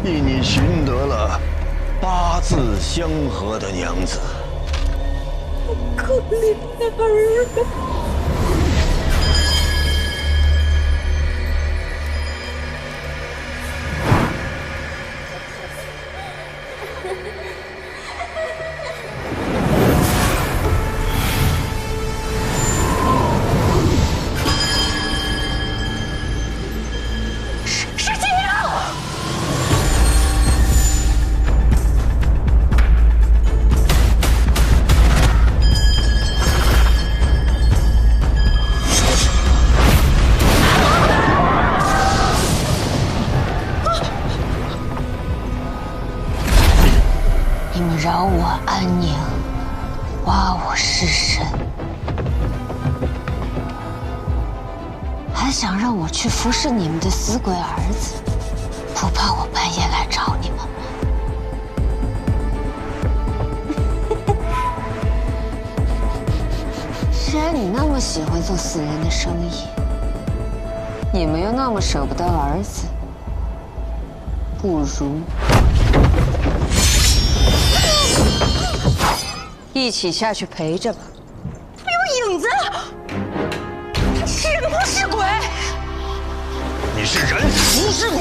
替你寻得了八字相合的娘子。可怜的儿啊！ 你们扰我安宁，挖我尸身，还想让我去服侍你们的死鬼儿子，不怕我半夜来找你们吗？既然你那么喜欢做死人的生意，你们又那么舍不得儿子，不如…… 一起下去陪着吧。有影子，他是人不是鬼。你是人不是鬼。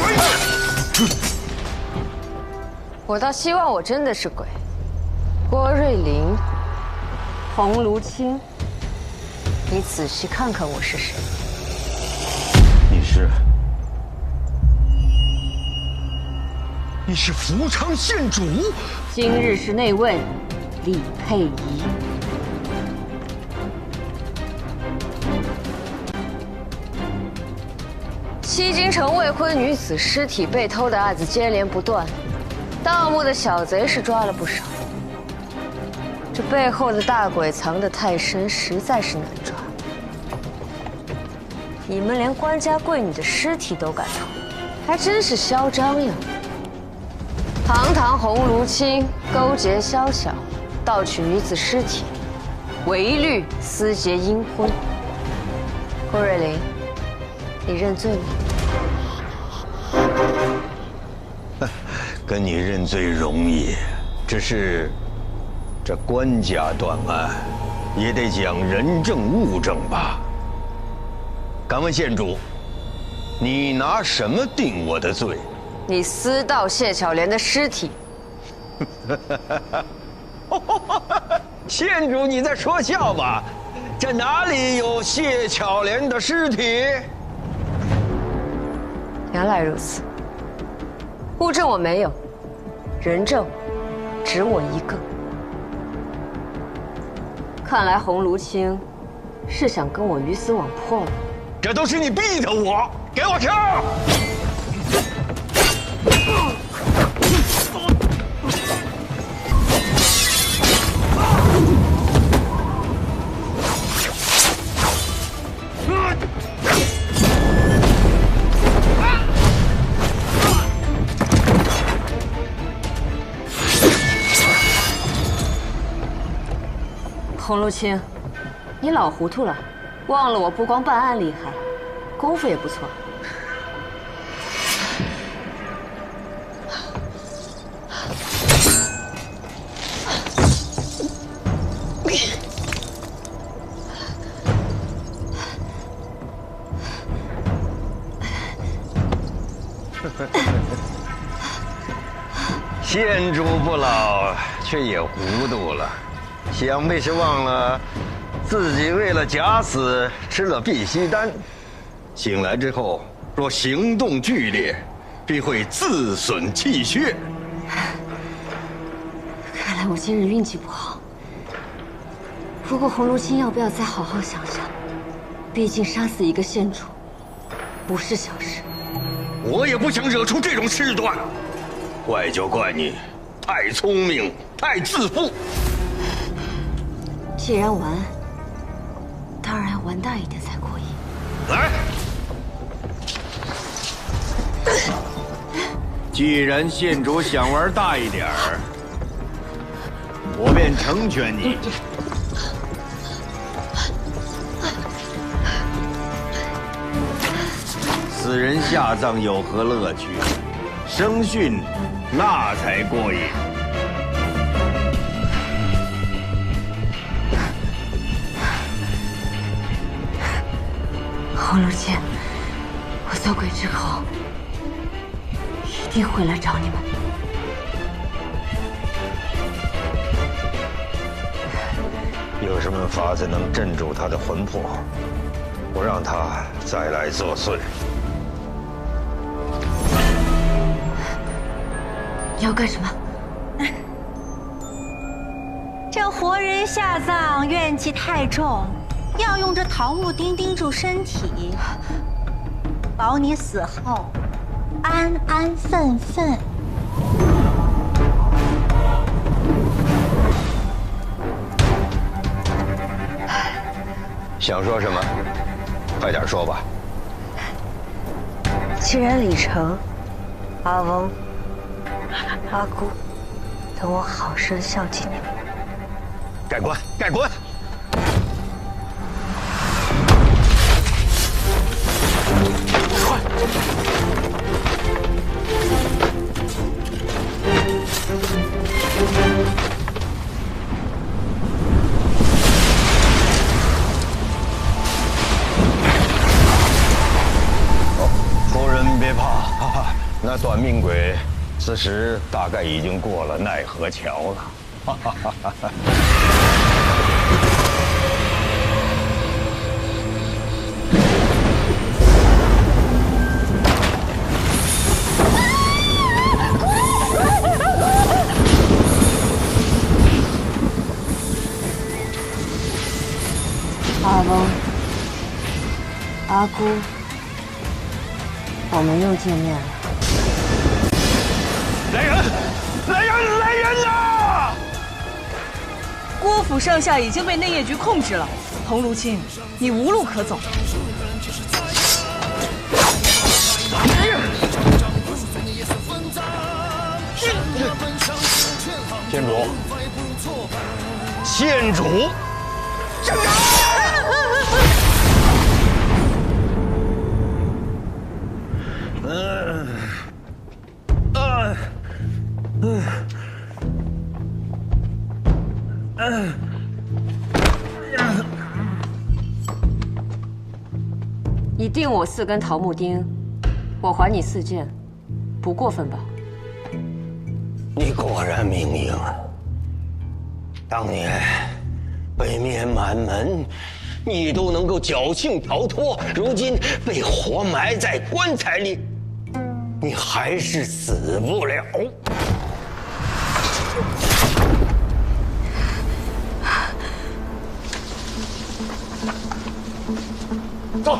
我倒希望我真的是鬼。郭瑞麟、洪卢清，你仔细看看我是谁。你是福昌县主。今日是内卫李佩仪。西京城未婚女子尸体被偷的案子接连不断，盗墓的小贼是抓了不少，这背后的大鬼藏得太深，实在是难抓。你们连官家贵女的尸体都敢偷，还真是嚣张呀！堂堂洪卢清勾结宵小，盗取女子尸体，违律私结阴婚。郭瑞麟，你认罪吗？跟你认罪容易，只是这官家断案，也得讲人证物证吧？敢问县主，你拿什么定我的罪？你私盗谢巧莲的尸体。县主，你在说笑吧？这哪里有谢巧莲的尸体？原来如此。物证我没有，人证只我一个。看来洪卢清是想跟我鱼死网破了。这都是你逼的我，给我上！洪卢清，你老糊涂了，忘了我不光办案厉害，功夫也不错。县主不老，却也糊涂了。想必是忘了自己为了假死吃了避虚丹，醒来之后若行动剧烈，必会自损气血。看来我今日运气不好。不过洪卢清要不要再好好想想？毕竟杀死一个县主，不是小事。我也不想惹出这种事端，怪就怪你太聪明，太自负。既然玩，当然玩大一点才过瘾。来，既然县主想玩大一点儿，我便成全你。死人下葬有何乐趣？生训那才过瘾。洪如清，我做鬼之后一定会来找你们。有什么法子能镇住他的魂魄，不让他再来作祟？你要干什么？这活人下葬，怨气太重，要用这桃木钉钉住身体，保你死后安安分分。想说什么？快点说吧。既然李成、阿翁、阿姑等我好生孝敬你们，盖棺，盖棺！快！夫人别怕，哈哈，那短命鬼此时大概已经过了奈何桥了。哈哈哈哈哈。阿翁、阿姑，我们又见面了。来人！来人！来人呐！郭府上下已经被内业局控制了，洪如清，你无路可走。县主，县主，站岗！你定我4根桃木钉，我还你4件，不过分吧？你果然明英。当年北面满门，你都能够侥幸逃脱，如今被活埋在棺材里，你还是死不了。走。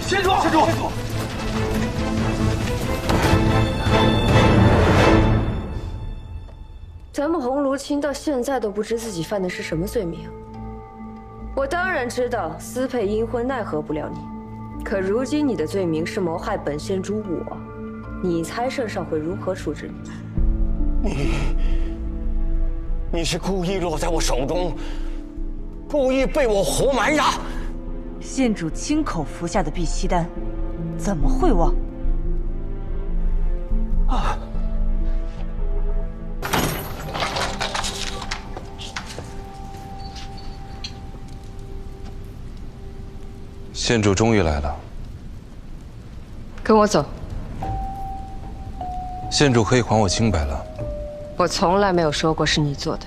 县主！咱们洪如清到现在都不知自己犯的是什么罪名。我当然知道私配阴婚奈何不了你，可如今你的罪名是谋害本县主我，你猜圣上会如何处置你？你是故意落在我手中，故意被我活埋呀！县主亲口服下的碧溪丹，怎么会忘？啊！县主终于来了。跟我走。县主可以还我清白了。我从来没有说过是你做的。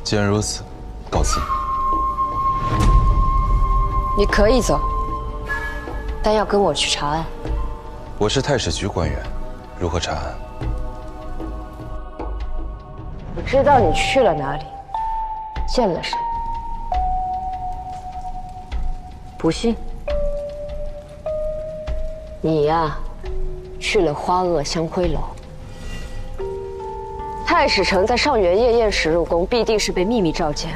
既然如此，告辞。你可以走，但要跟我去查案。我是太史局官员，如何查案？我知道你去了哪里，见了谁。不信？你呀，去了花萼香灰楼。太史丞在上元夜宴时入宫，必定是被秘密召见，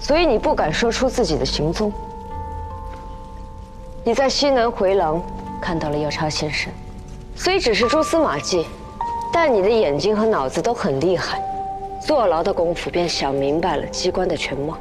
所以你不敢说出自己的行踪。你在西南回廊看到了药叉现身，虽只是蛛丝马迹，但你的眼睛和脑子都很厉害，坐牢的功夫便想明白了机关的全貌。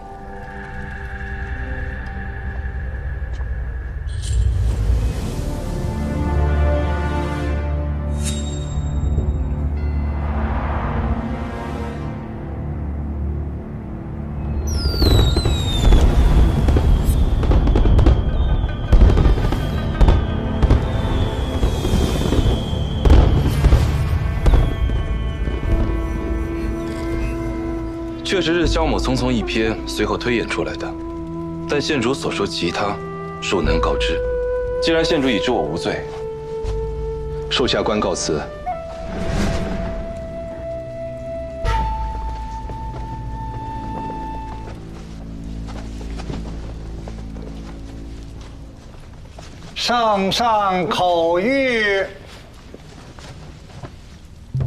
确实是萧某匆匆一瞥，随后推演出来的。但县主所说其他，恕难告知。既然县主已知我无罪，属下官告辞。圣上口谕：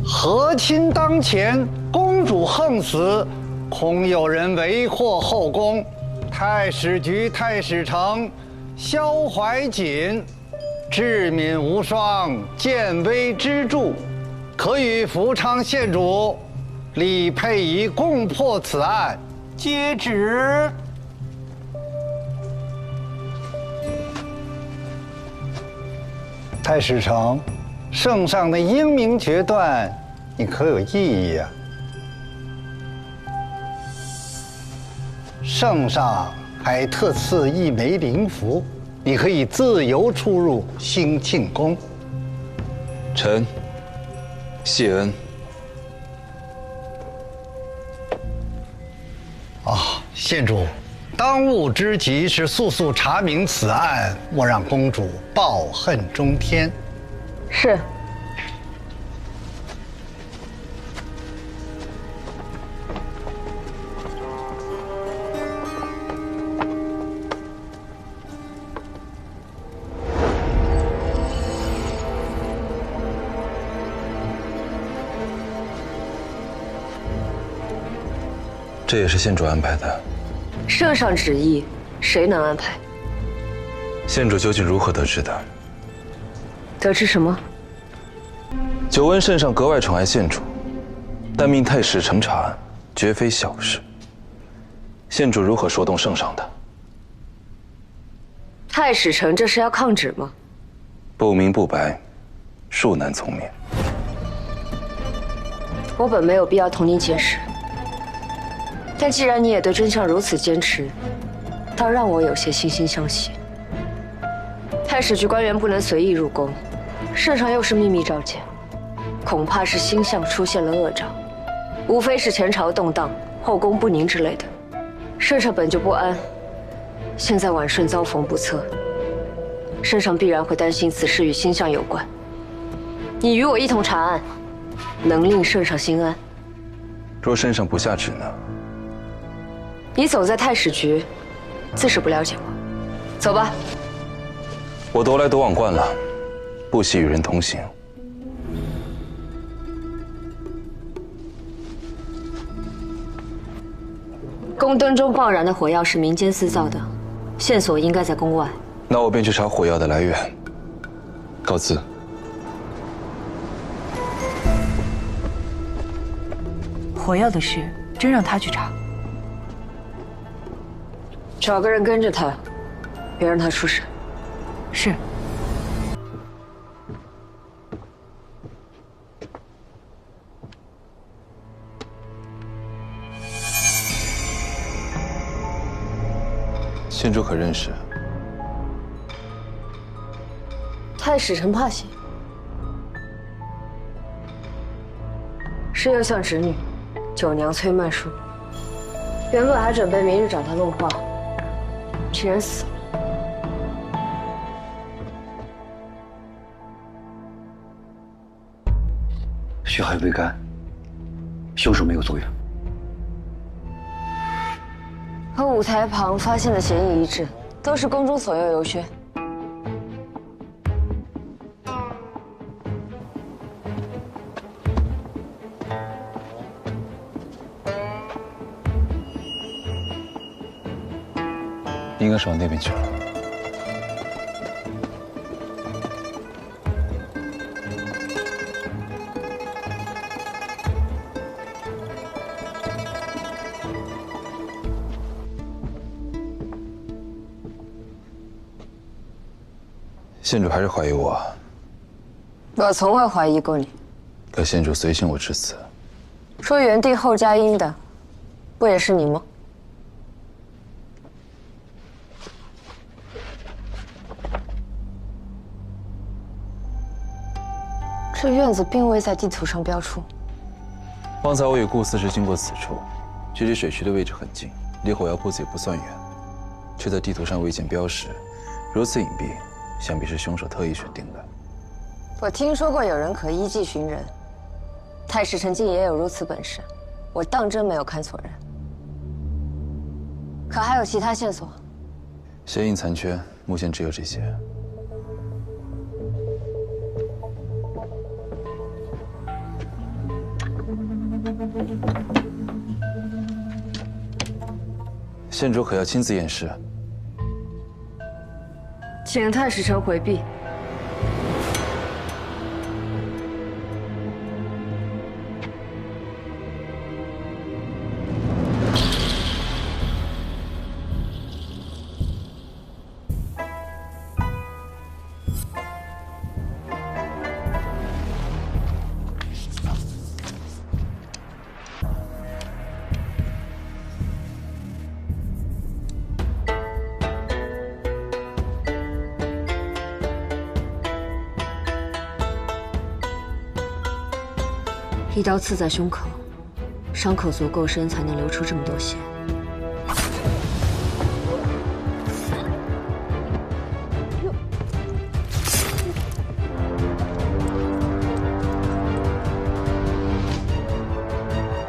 和亲当前，公主横死，恐有人为祸后宫。太史局太史丞萧怀瑾，智敏无双，见微知著，可与福昌县主李佩仪共破此案。接旨。太史丞，圣上的英明决断，你可有异议呀？圣上还特赐一枚灵符，你可以自由出入兴庆宫。臣谢恩。县主，当务之急是速速查明此案，莫让公主抱恨终天。是。这也是县主安排的。圣上旨意，谁能安排？县主究竟如何得知的？得知什么？久闻圣上格外宠爱县主，但命太史丞查案，绝非小事。县主如何说动圣上的？太史丞这是要抗旨吗？不明不白，恕难从命。我本没有必要同你解释。但既然你也对真相如此坚持，倒让我有些惺惺相惜。太史局官员不能随意入宫，圣上又是秘密召见，恐怕是星象出现了恶兆，无非是前朝动荡、后宫不宁之类的。圣上本就不安，现在婉顺遭逢不测，圣上必然会担心此事与星象有关。你与我一同查案，能令圣上心安。若圣上不下旨呢？你走在太史局，自是不了解我。走吧。我独来独往惯了，不喜与人同行。宫灯中爆燃的火药是民间私造的，线索应该在宫外。那我便去查火药的来源。告辞。火药的事，真让他去查。找个人跟着他，别让他出事。是。县主可认识？太史丞怕喜，是右相侄女，九娘崔曼淑。原本还准备明日找她论话，竟然死了。血还未干，凶手没有作用。和舞台旁发现的嫌疑一致，都是宫中左右游靴。应该是往那边去了。县主还是怀疑我，我从未怀疑过你。可县主随性我至此，说元帝后加殷的，不也是你吗？这院子并未在地图上标出。方才我与顾司是经过此处，距离水渠的位置很近，离火药铺子也不算远，却在地图上未见标识，如此隐蔽，想必是凶手特意选定的。我听说过有人可依计寻人，太史丞竟也有如此本事，我当真没有看错人。可还有其他线索？鞋印残缺，目前只有这些。县主可要亲自验尸？请太史丞回避。一刀刺在胸口，伤口足够深，才能流出这么多血。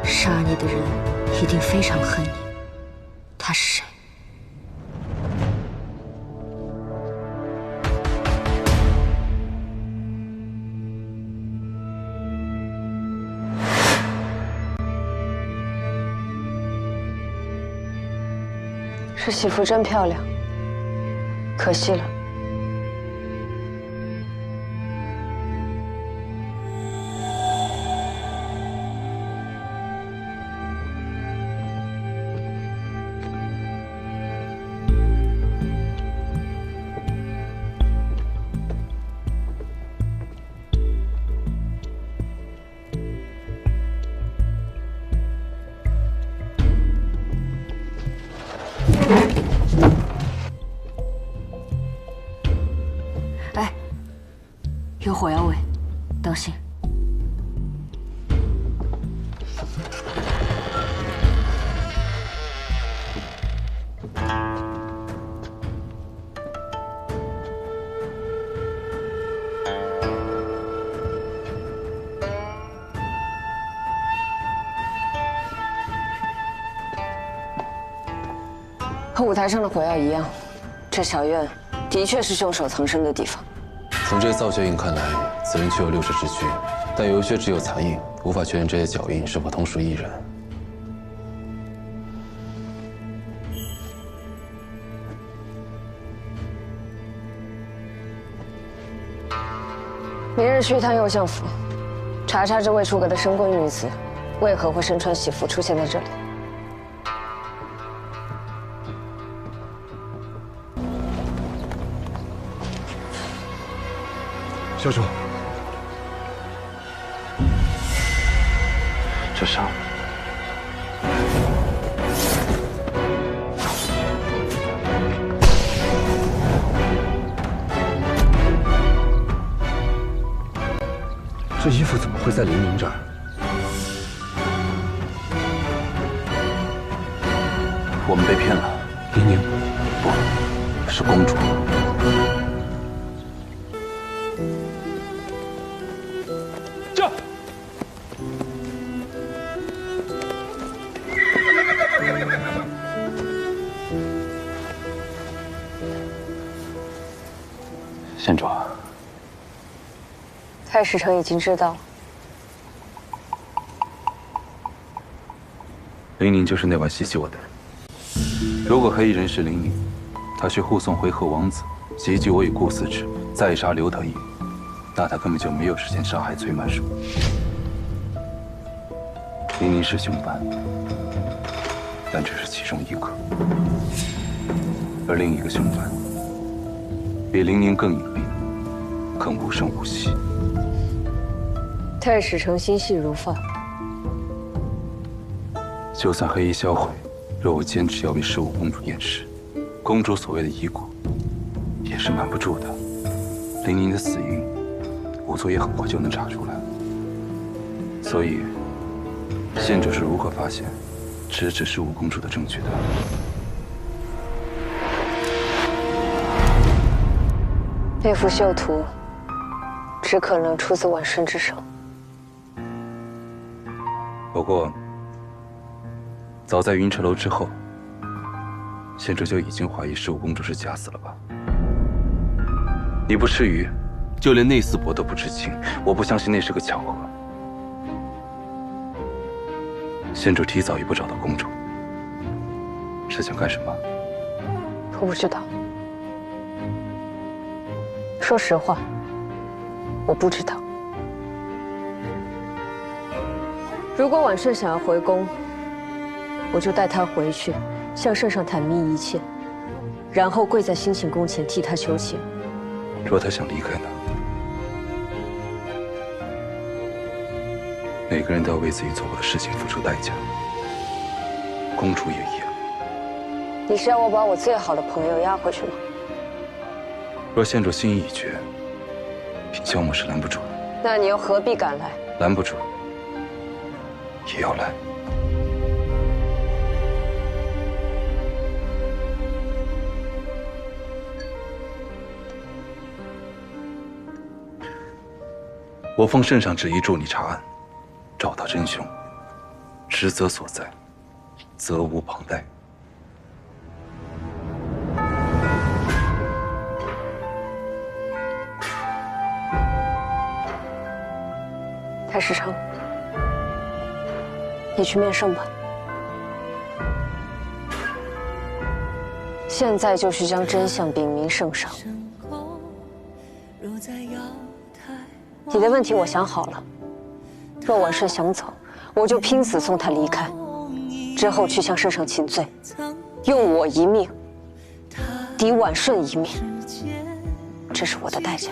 杀你的人一定非常恨你，他是谁？这媳妇真漂亮，可惜了。哎，有火药味，当心！和舞台上的火药一样，这小院的确是凶手藏身的地方。从这些造脚印看来，此人确有6尺之躯，但游靴只有残印，无法确认这些脚印是否同属一人。明日去趟右相府，查查这未出阁的深闺女子，为何会身穿喜服出现在这里。小主，这伤，这衣服怎么会在林宁这儿？我们被骗了。林宁，不是公主。县主，太史丞已经知道了。林宁就是那晚袭击我的人。如果可以人是林宁，他去护送回纥王子，袭击我与顾思之，再杀刘德义，那他根本就没有时间杀害崔曼书。林宁是凶犯，但只是其中一个，而另一个凶犯比林宁更隐蔽，更无声无息。太史丞心细如发。就算黑衣销毁，若我坚持要为15公主验尸，公主所谓的遗骨也是瞒不住的。林宁的死因，仵作也很快就能查出来。所以，县主是如何发现直指15公主的证据的？那幅绣图，只可能出自婉顺之手。不过，早在云车楼之后，县主就已经怀疑15公主是假死了吧？你不至于就连内司伯都不知情，我不相信那是个巧合。县主提早一步找到公主，是想干什么？我不知道。说实话，我不知道。如果婉顺想要回宫，我就带她回去，向圣上坦密一切，然后跪在兴庆宫前替她求情。若她想离开呢？每个人都要为自己做过的事情付出代价，公主也一样。你是要我把我最好的朋友押回去吗？若县主心意已决，平萧母是拦不住的。那你又何必赶来？拦不住，也要来。我奉圣上旨意助你查案，找到真凶，职责所在，责无旁贷。太史丞，你去面圣吧。现在就去将真相禀明圣上。你的问题我想好了，若婉顺想走，我就拼死送她离开，之后去向圣上请罪，用我一命抵婉顺一命，这是我的代价。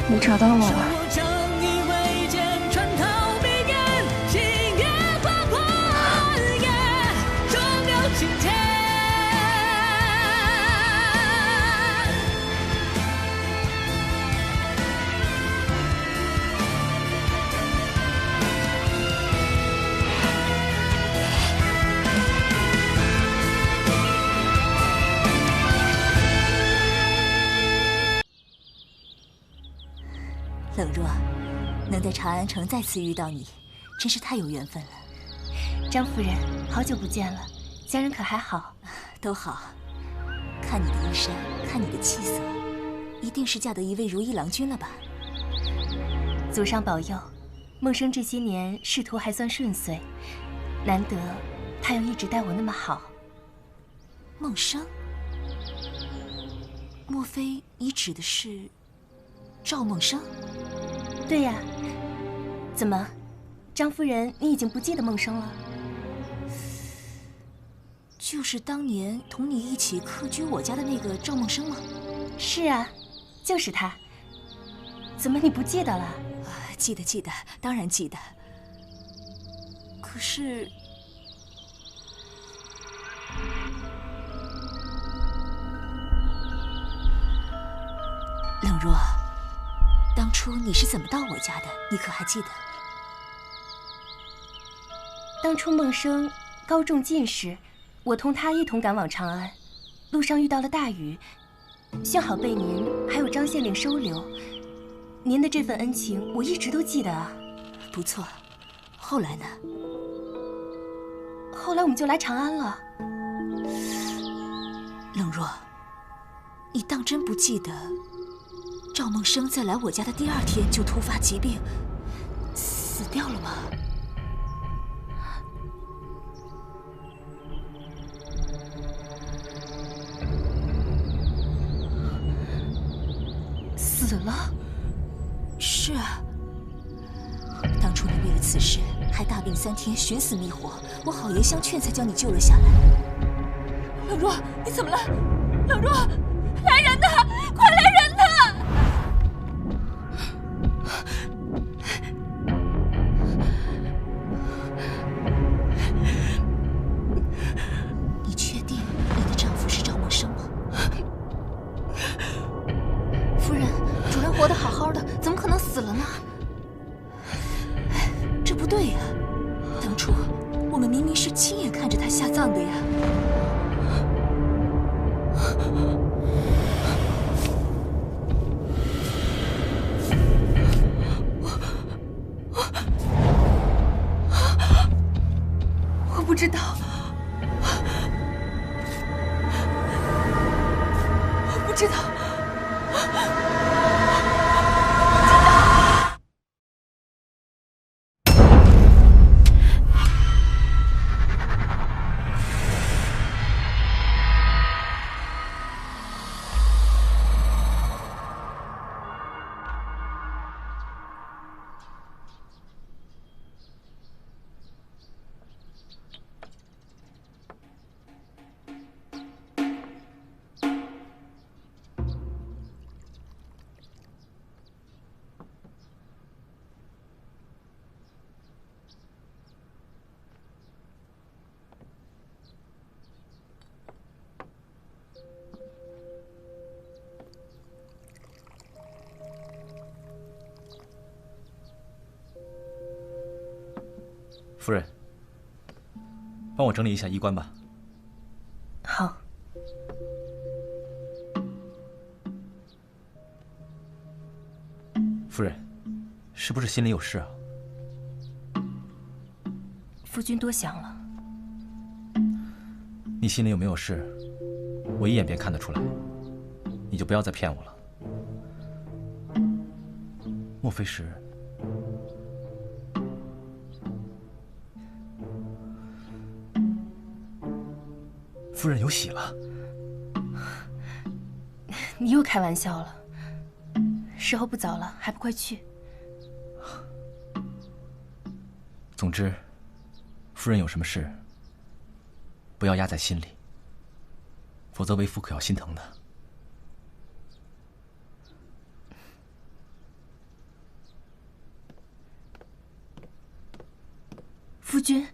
你找到我了。冷若，能在长安城再次遇到你，真是太有缘分了。张夫人，好久不见了，家人可还好？都好。看你的衣衫，看你的气色，一定是嫁得一位如意郎君了吧？祖上保佑，梦生这些年仕途还算顺遂，难得他又一直待我那么好。梦生？莫非你指的是赵梦生？对呀。怎么，张夫人，你已经不记得梦生了？就是当年同你一起客居我家的那个赵梦生吗？是啊，就是他。怎么你不记得了？记得，记得，当然记得。可是，冷若，当初你是怎么到我家的？你可还记得？当初孟生高中进士，我同他一同赶往长安，路上遇到了大雨，幸好被您还有张县令收留。您的这份恩情，我一直都记得啊。不错，后来呢？后来我们就来长安了。冷若，你当真不记得赵梦生在来我家的第2天就突发疾病，死掉了吗？死了？是啊。当初你为了此事还大病3天，寻死觅活，我好言相劝才将你救了下来。冷若，你怎么了？冷若，来人呐！快来人呐！你确定你的丈夫是赵梦生吗？夫人，主人活得好好的，怎么可能死了呢？这不对呀！当初我们明明是亲眼看着他下葬的呀。我不知道，我不知道。夫人，帮我整理一下衣冠吧。好。夫人，是不是心里有事啊？夫君多想了。你心里有没有事，我一眼便看得出来。你就不要再骗我了。莫非是……夫人有喜了？你又开玩笑了。时候不早了，还不快去？总之，夫人有什么事，不要压在心里，否则为夫可要心疼的。夫君。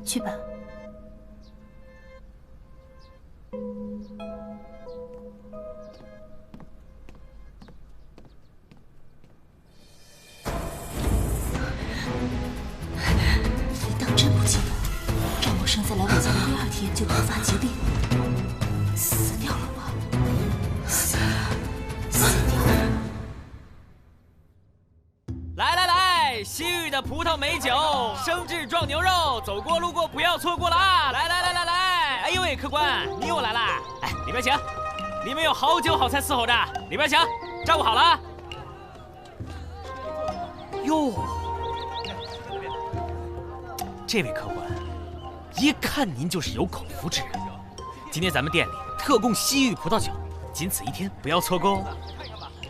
去吧。你当真不记得，赵默生在来我家的第2天就突发疾病，死掉了吗？死掉了。来来来，西域的葡萄美酒，生制壮牛肉，走过路过不要错过了啊！来来来来来，哎呦喂，客官你又来啦！哎，里边请，里面有好酒好菜伺候着，里边请，照顾好了啊！哟，这位客官，一看您就是有口福之人。今天咱们店里特供西域葡萄酒，仅此1天，不要错过哦。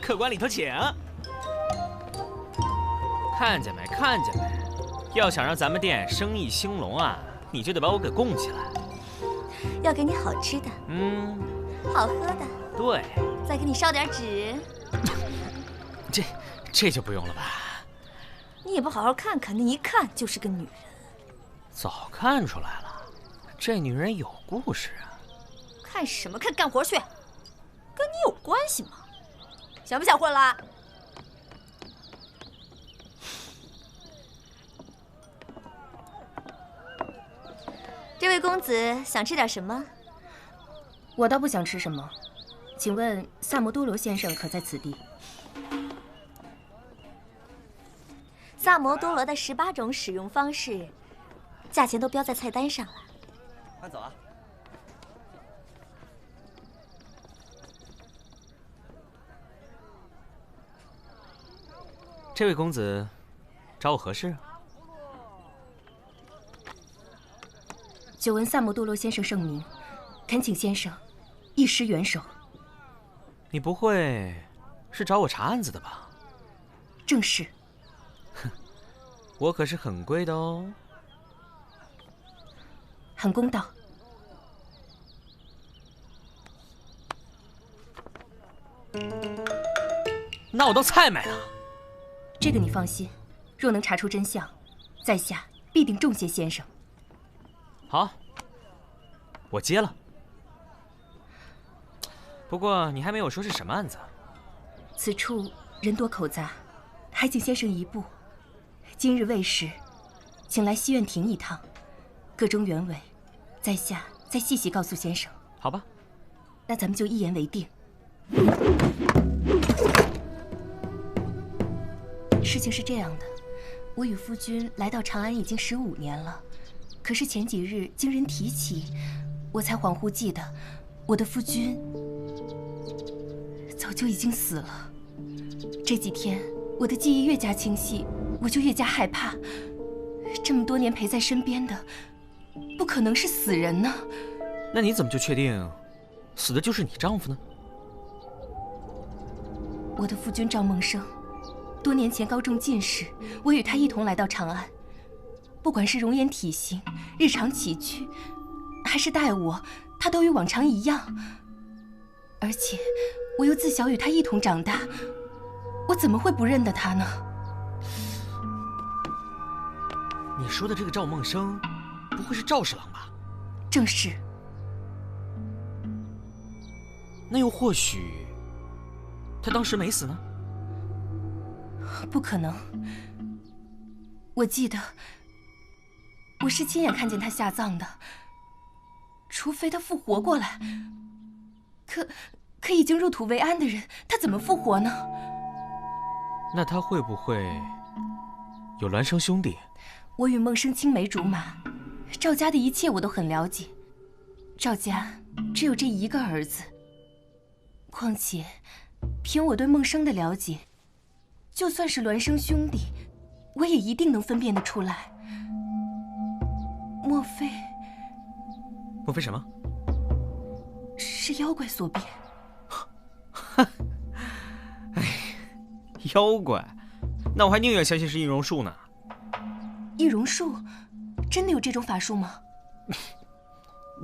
客官里头请。看见没？看见没？要想让咱们店生意兴隆啊，你就得把我给供起来。要给你好吃的，嗯，好喝的，对，再给你烧点纸。这就不用了吧？你也不好好看看，那一看就是个女人。早看出来了，这女人有故事啊！看什么看？干活去，跟你有关系吗？想不想混了？这位公子想吃点什么？我倒不想吃什么，请问萨摩多罗先生可在此地？萨摩多罗的18种使用方式，价钱都标在菜单上了。快走啊！这位公子，找我何事啊？久闻萨摩多罗先生盛名，恳请先生一施援手。你不会是找我查案子的吧？正是。我可是很贵的哦。很公道。那我都菜买了。这个你放心，若能查出真相，在下必定重谢先生。好，我接了。不过你还没有说是什么案子。此处人多口杂，还请先生一步。今日未时，请来西苑亭一趟，个中原委，在下再细细告诉先生。好吧，那咱们就一言为定。事情是这样的，我与夫君来到长安已经15年了，可是前几日经人提起，我才恍惚记得，我的夫君早就已经死了。这几天我的记忆越加清晰，我就越加害怕。这么多年陪在身边的，不可能是死人呢。那你怎么就确定，死的就是你丈夫呢？我的夫君赵梦生，多年前高中进士，我与他一同来到长安。不管是容颜体型、日常起居，还是待我，他都与往常一样。而且我又自小与他一同长大，我怎么会不认得他呢？你说的这个赵梦生，不会是赵侍郎吧？正是。那又或许，他当时没死呢？不可能。我记得，我是亲眼看见他下葬的。除非他复活过来，可已经入土为安的人，他怎么复活呢？那他会不会有孪生兄弟？我与梦生青梅竹马，赵家的一切我都很了解。赵家只有这一个儿子，况且凭我对梦生的了解，就算是孪生兄弟，我也一定能分辨得出来。莫非？莫非什么？是妖怪所变？哎，妖怪？那我还宁愿相信是易容术呢。易容术？真的有这种法术吗？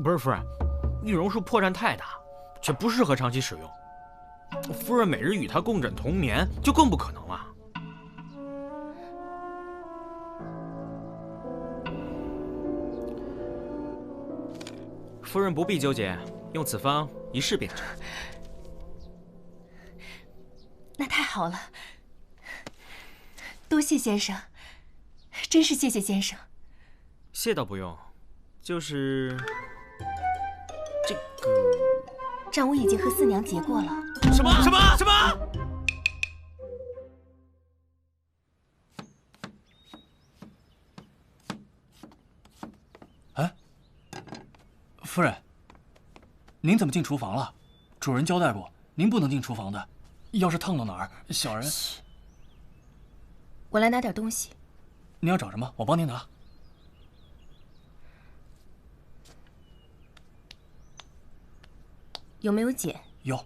不是夫人，易容术破绽太大，却不适合长期使用。夫人每日与他共枕同眠，就更不可能了。夫人不必纠结，用此方一试便知。那太好了，多谢先生，真是谢谢先生。谢倒不用，就是这个账我已经和四娘结过了。什么？哎，夫人，您怎么进厨房了？主人交代过，您不能进厨房的，要是烫到哪儿，小人……我来拿点东西。您要找什么？我帮您拿。有没有碱？有。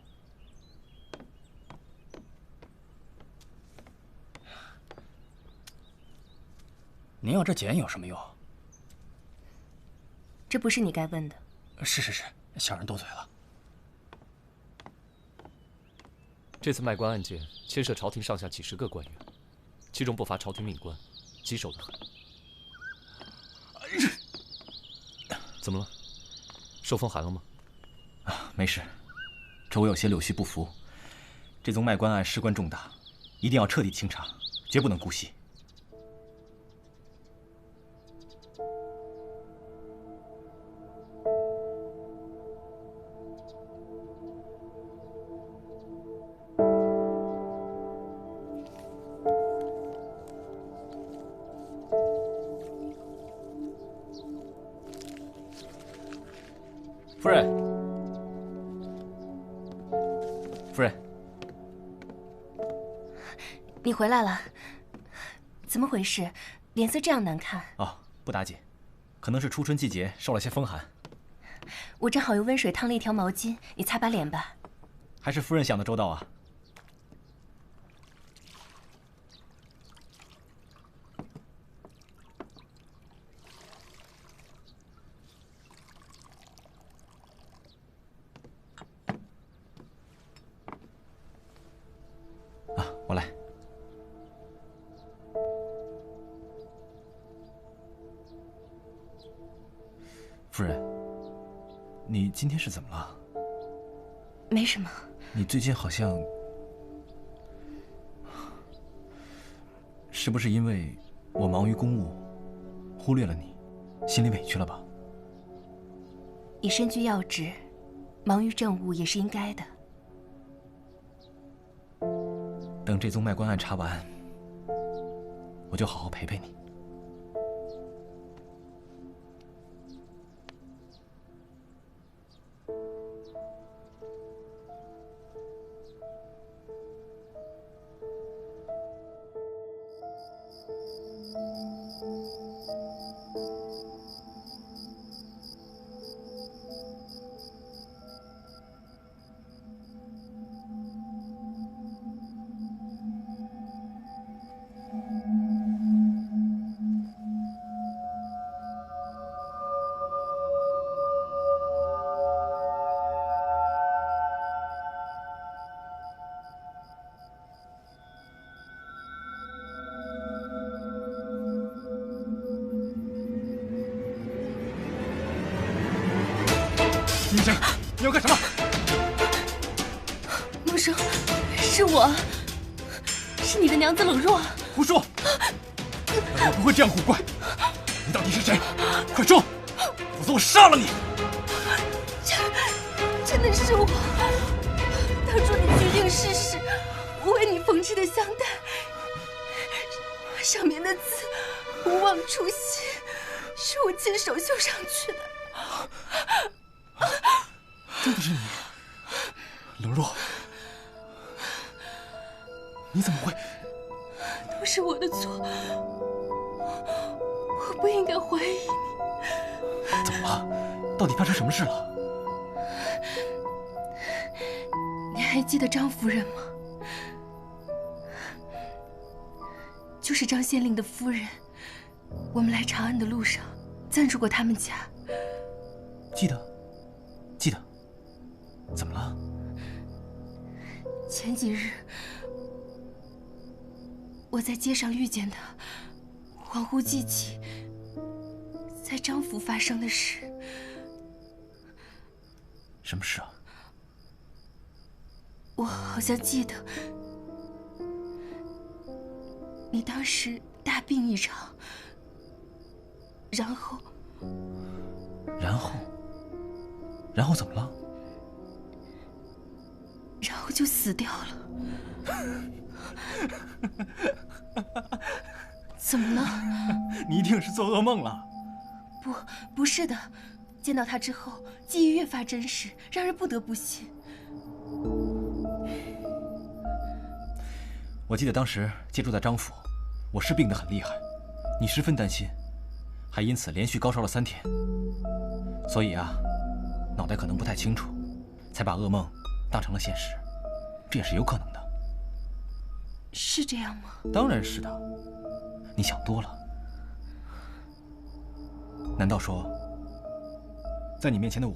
您要这碱有什么用？这不是你该问的。是，小人多嘴了。这次卖官案件牵涉朝廷上下几十个官员，其中不乏朝廷命官，棘手得很。怎么了？受风寒了吗？啊，没事，周围有些柳絮不服。这宗卖官案事关重大，一定要彻底清查，绝不能姑息。夫人，夫人，你回来了，怎么回事？脸色这样难看。哦，不打紧，可能是初春季节受了些风寒。我正好用温水烫了一条毛巾，你擦把脸吧。还是夫人想的周到啊。我来。夫人，你今天是怎么了？没什么。你最近好像……是不是因为我忙于公务，忽略了你，心里委屈了吧？你身居要职，忙于政务也是应该的。等这宗卖官案查完，我就好好陪陪你。医生，你要干什么？梦生，是我，是你的娘子冷若。胡说！我不会这样古怪。你到底是谁？快说，否则我杀了你！真的是我。当初你决定世事，我为你缝制的香袋，上面的字“勿忘初心”，是我亲手绣上去的。真的是你，冷若，你怎么会？都是我的错，我不应该怀疑你。怎么了？到底发生什么事了？你还记得张夫人吗？就是张县令的夫人。我们来长安的路上，暂住过他们家。记得。怎么了？前几日，我在街上遇见他，恍惚记起在张府发生的事。什么事啊？我好像记得，你当时大病一场，然后怎么了？然后就死掉了。怎么了？你一定是做噩梦了。不是的，见到他之后，记忆越发真实，让人不得不信。我记得当时借住在张府，我是病得很厉害，你十分担心，还因此连续高烧了3天。所以啊，脑袋可能不太清楚，才把噩梦当成了现实，这也是有可能的。是这样吗？当然是的，你想多了。难道说，在你面前的我，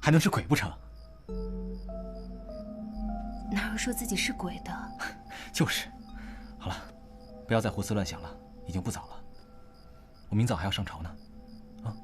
还能是鬼不成？哪有说自己是鬼的？就是。好了，不要再胡思乱想了，已经不早了。我明早还要上朝呢。啊。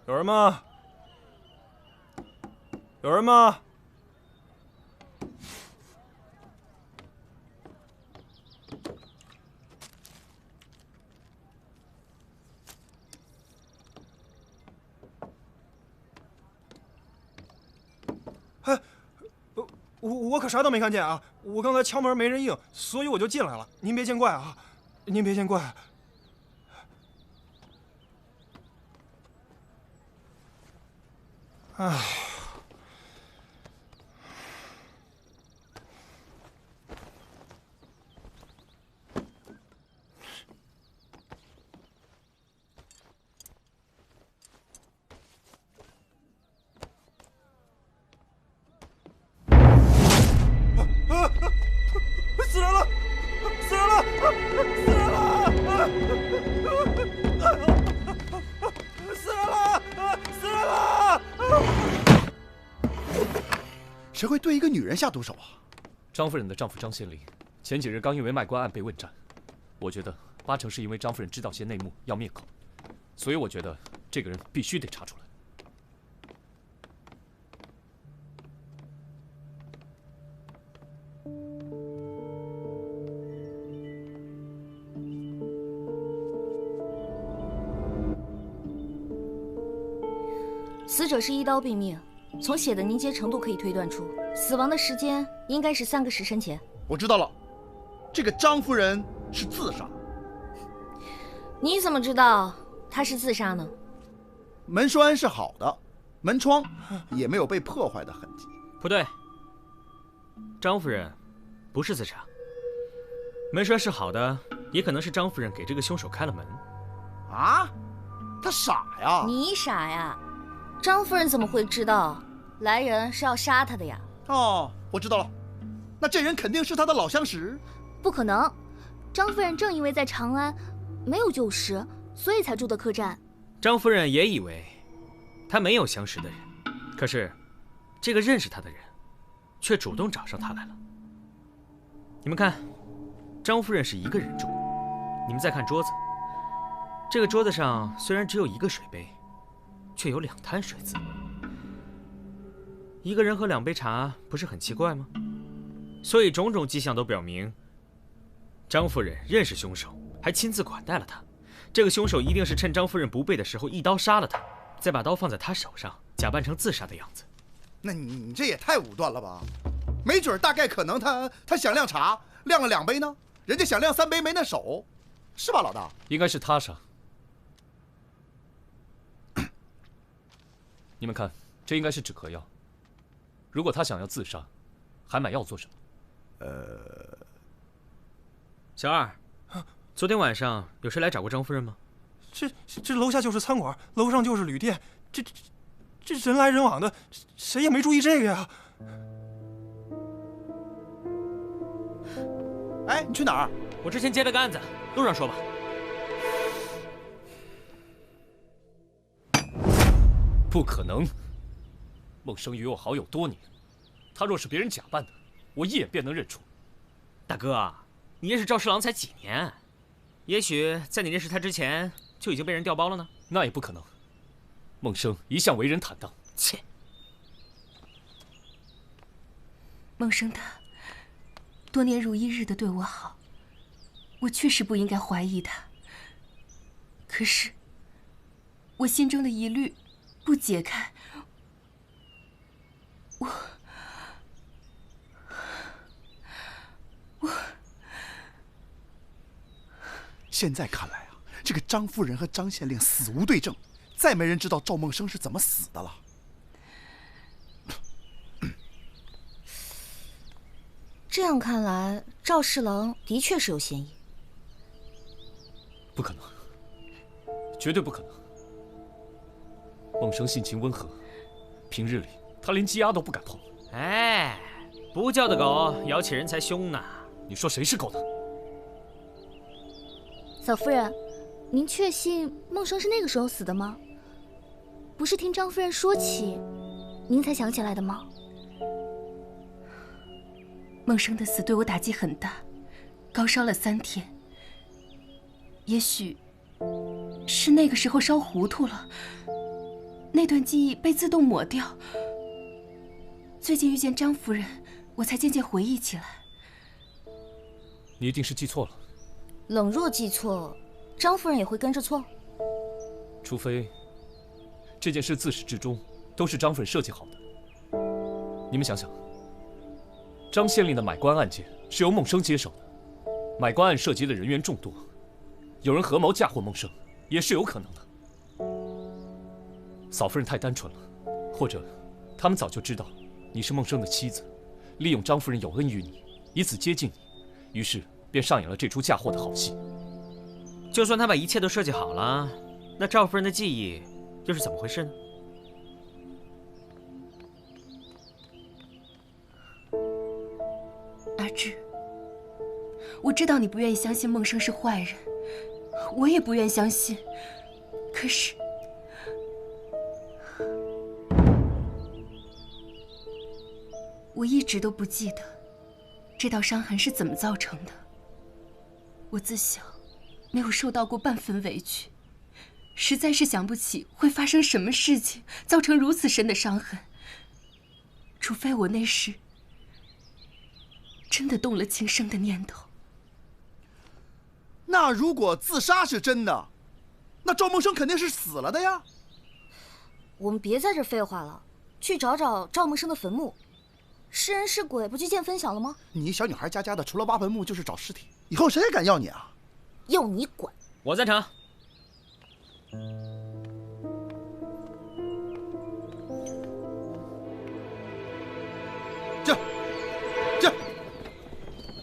有人吗？有人吗？哎，我可啥都没看见啊！我刚才敲门没人应，所以我就进来了。您别见怪啊，您别见怪。唉。死人了！死人了！死人了！死人了！死人了！谁会对一个女人下毒手啊？张夫人的丈夫张先林，前几日刚因为卖官案被问斩，我觉得80%是因为张夫人知道些内幕要灭口，所以我觉得这个人必须得查出来。死者是一刀毙命，从血的凝结程度可以推断出，死亡的时间应该是3个时辰前。我知道了，这个张夫人是自杀。你怎么知道她是自杀呢？门栓是好的，门窗也没有被破坏的痕迹。不对，张夫人不是自杀。门栓是好的，也可能是张夫人给这个凶手开了门。啊？他傻呀？你傻呀？张夫人怎么会知道来人是要杀她的呀？哦，我知道了，那这人肯定是他的老相识。不可能，张夫人正因为在长安没有旧识，所以才住的客栈。张夫人也以为她没有相识的人，可是这个认识她的人却主动找上她来了。你们看，张夫人是一个人住，你们再看桌子，这个桌子上虽然只有1个水杯，却有2滩水渍。一个人喝2杯茶，不是很奇怪吗？所以种种迹象都表明，张夫人认识凶手，还亲自款待了他。这个凶手一定是趁张夫人不备的时候一刀杀了他，再把刀放在他手上，假扮成自杀的样子。那你这也太武断了吧？没准大概可能他想晾茶，晾了2杯呢，人家想晾3杯没那手，是吧，老大？应该是他杀。你们看，这应该是止咳药。如果他想要自杀，还买药做什么？小二，昨天晚上有谁来找过张夫人吗？这楼下就是餐馆，楼上就是旅店，这人来人往的，谁也没注意这个呀。哎，你去哪儿？我之前接了个案子，路上说吧。不可能！孟生与我好友多年，他若是别人假扮的，我一眼便能认出。大哥，你认识赵侍郎才几年？也许在你认识他之前就已经被人调包了呢？那也不可能。孟生一向为人坦荡。切！孟生他多年如一日的对我好，我确实不应该怀疑他。可是我心中的疑虑不解开，我现在看来啊，这个张夫人和张县令死无对证，再没人知道赵梦生是怎么死的了。这样看来，赵侍郎的确是有嫌疑。不可能，绝对不可能。梦生性情温和，平日里他连鸡鸭都不敢碰。哎，不叫的狗咬起人才凶呢。你说谁是狗呢？嫂夫人，您确信梦生是那个时候死的吗？不是听张夫人说起，您才想起来的吗？梦生的死对我打击很大，高烧了3天。也许是那个时候烧糊涂了，那段记忆被自动抹掉。最近遇见张夫人，我才渐渐回忆起来。你一定是记错了。冷若记错，张夫人也会跟着错？除非这件事自始至终都是张夫人设计好的。你们想想，张县令的买官案件是由孟生接手的，买官案涉及的人员众多，有人合谋嫁祸孟生，也是有可能的。嫂夫人太单纯了，或者他们早就知道你是孟生的妻子，利用张夫人有恩于你，以此接近你，于是便上演了这出嫁祸的好戏。就算他把一切都设计好了，那赵夫人的记忆又是怎么回事呢？阿志，我知道你不愿意相信孟生是坏人，我也不愿相信。可是，我一直都不记得这道伤痕是怎么造成的。我自小没有受到过半分委屈，实在是想不起会发生什么事情造成如此深的伤痕。除非我那时真的动了轻生的念头。那如果自杀是真的，那赵梦生肯定是死了的呀。我们别在这废话了，去找找赵梦生的坟墓。是人是鬼不去见分晓了吗？你小女孩家家的，除了挖坟墓就是找尸体，以后谁还敢要你啊？要你管！我赞成。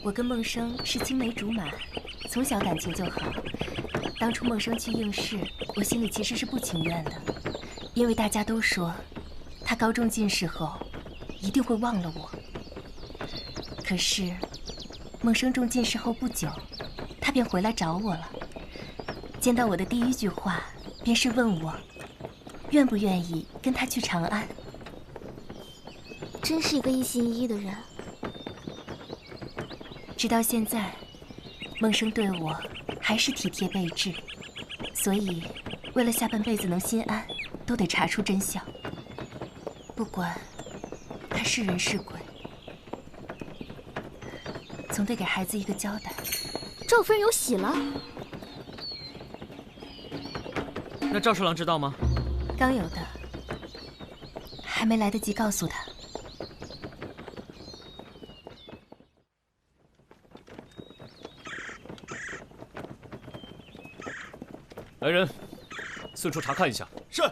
我跟孟生是青梅竹马，从小感情就好。当初孟生去应试，我心里其实是不情愿的，因为大家都说他高中进士后一定会忘了我。可是孟生中进士后不久，他便回来找我了。见到我的第一句话便是问我愿不愿意跟他去长安。真是一个一心一意的人。直到现在，孟生对我还是体贴备至，所以为了下半辈子能心安，都得查出真相。不管他是人是鬼，总得给孩子一个交代。赵夫人有喜了？那赵侍郎知道吗？刚有的，还没来得及告诉他。来人，四处查看一下。是。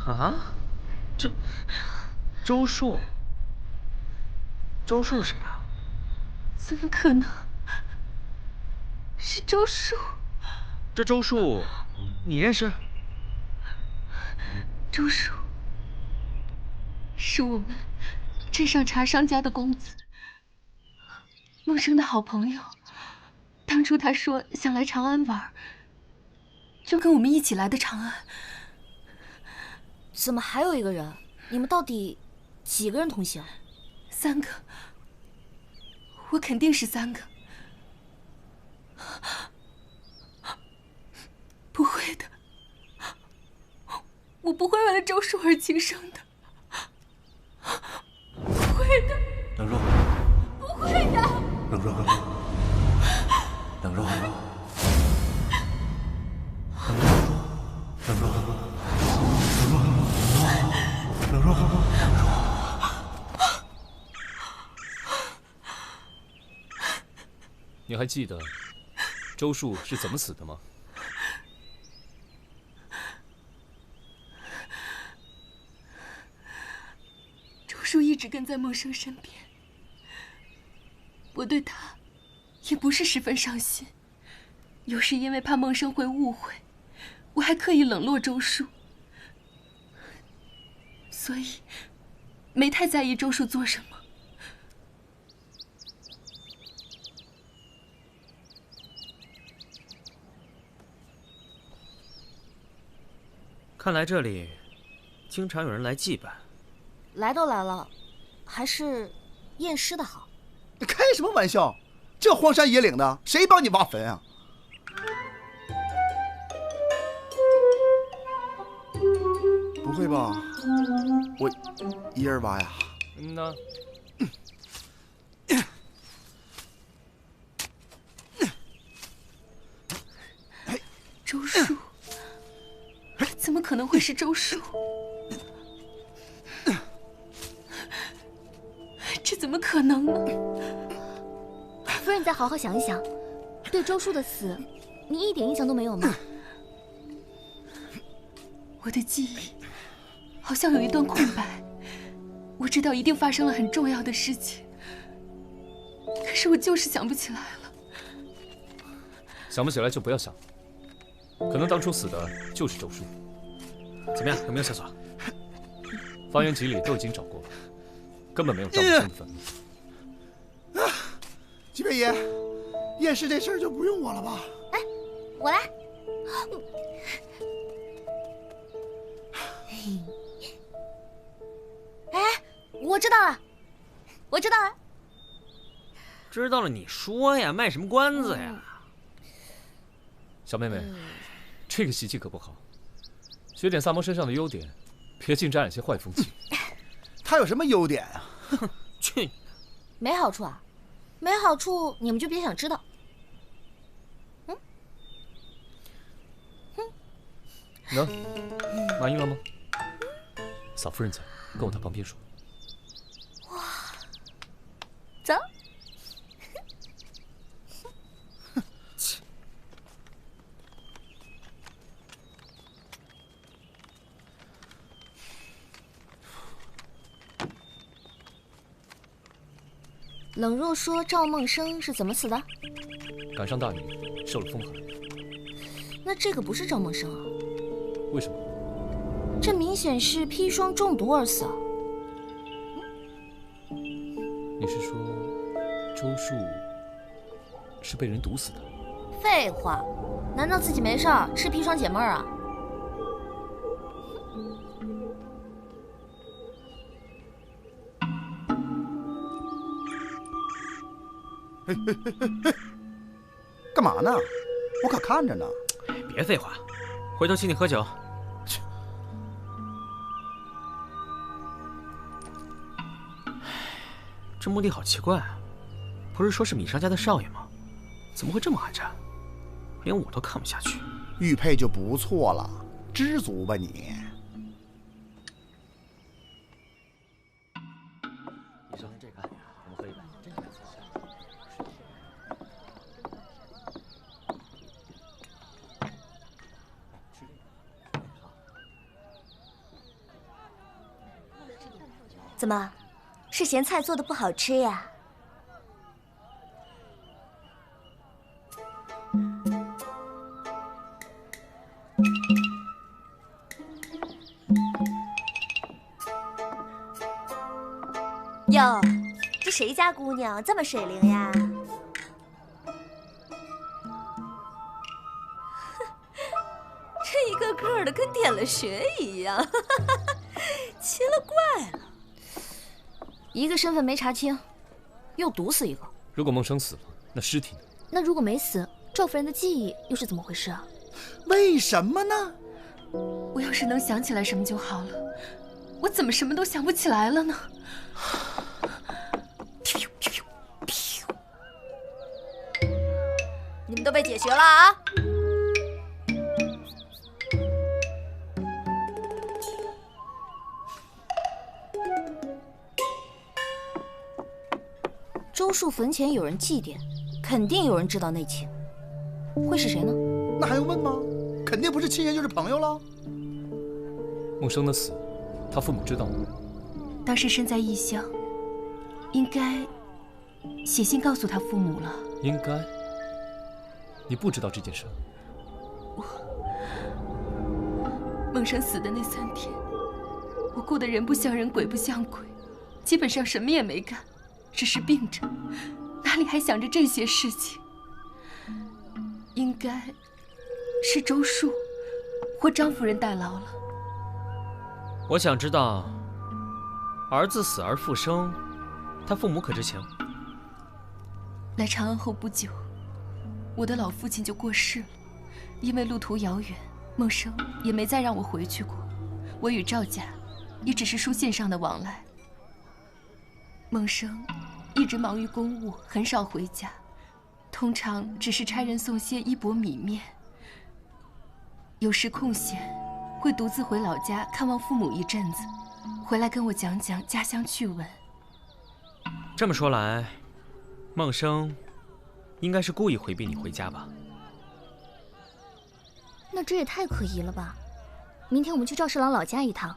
啊，这周树是谁啊？怎么可能？是周树。这周树，你认识？周树是我们镇上茶商家的公子，孟生的好朋友。当初他说想来长安玩，就跟我们一起来的长安。怎么还有一个人？你们到底几个人同行？3个。我肯定是3个。不会的，我不会为了周叔而轻生的，不会的。冷若，不会的。冷若，冷若，冷若，冷若，你还记得周树是怎么死的吗？周树一直跟在梦生身边，我对他也不是十分上心，有时因为怕梦生会误会，我还刻意冷落周树，所以没太在意周树做什么。看来这里经常有人来祭拜。来都来了，还是验尸的好。你开什么玩笑？这荒山野岭的，谁帮你挖坟啊？不会吧？我一人挖呀？嗯呐。周树，怎么可能会是周树？这怎么可能呢？夫人，再好好想一想，对周树的死，你一点印象都没有吗？我的记忆好像有一段空白，我知道一定发生了很重要的事情，可是我就是想不起来了。想不起来就不要想，可能当初死的就是周树。怎么样，有没有线索？方圆几里都已经找过了，根本没有赵梦生的坟墓。吉贝爷，验尸这事儿就不用我了吧？哎，我来。哎，我知道了，我知道了。知道了你说呀，卖什么关子呀？小妹妹，这个习气可不好，学点萨摩身上的优点，别净沾染些坏风气。他有什么优点啊？哼，去！没好处啊，没好处你们就别想知道。能满意了吗？嫂夫人在，跟我到旁边说。哇，走。冷若说赵梦生是怎么死的？赶上大雨，受了风寒。那这个不是赵梦生啊？为什么？这明显是砒霜中毒而死啊！你是说周树是被人毒死的？废话，难道自己没事儿吃砒霜解闷儿啊？嘿嘿嘿嘿嘿，干嘛呢？我可看着呢。别废话，回头请你喝酒。这墓地好奇怪啊！不是说是米商家的少爷吗？怎么会这么寒碜？连我都看不下去。玉佩就不错了，知足吧你。你尝尝这个，我们喝一杯，真是怎么，是咸菜做的不好吃呀？哟，这谁家姑娘这么水灵呀？这一个个的跟点了穴一样，奇了怪了。一个身份没查清，又毒死一个。如果梦生死了，那尸体呢？那如果没死，赵夫人的记忆又是怎么回事啊？为什么呢？我要是能想起来什么就好了，我怎么什么都想不起来了呢？你们都被解决了啊！周树坟前有人祭奠，肯定有人知道内情，会是谁呢？那还用问吗？肯定不是亲人就是朋友了。孟生的死，他父母知道吗？当时身在异乡，应该写信告诉他父母了。应该。你不知道这件事？孟生死的那3天，我过得人不像人，鬼不像鬼，基本上什么也没干，只是病着，哪里还想着这些事情？应该是周树或张夫人代劳了。我想知道，儿子死而复生，他父母可知情？来长安后不久，我的老父亲就过世了，因为路途遥远，孟生也没再让我回去过。我与赵家也只是书信上的往来。孟生一直忙于公务，很少回家，通常只是差人送些衣帛米面。有时空闲，会独自回老家看望父母一阵子，回来跟我讲讲家乡趣闻。这么说来，孟生应该是故意回避你回家吧？那这也太可疑了吧！明天我们去赵侍郎老家一趟。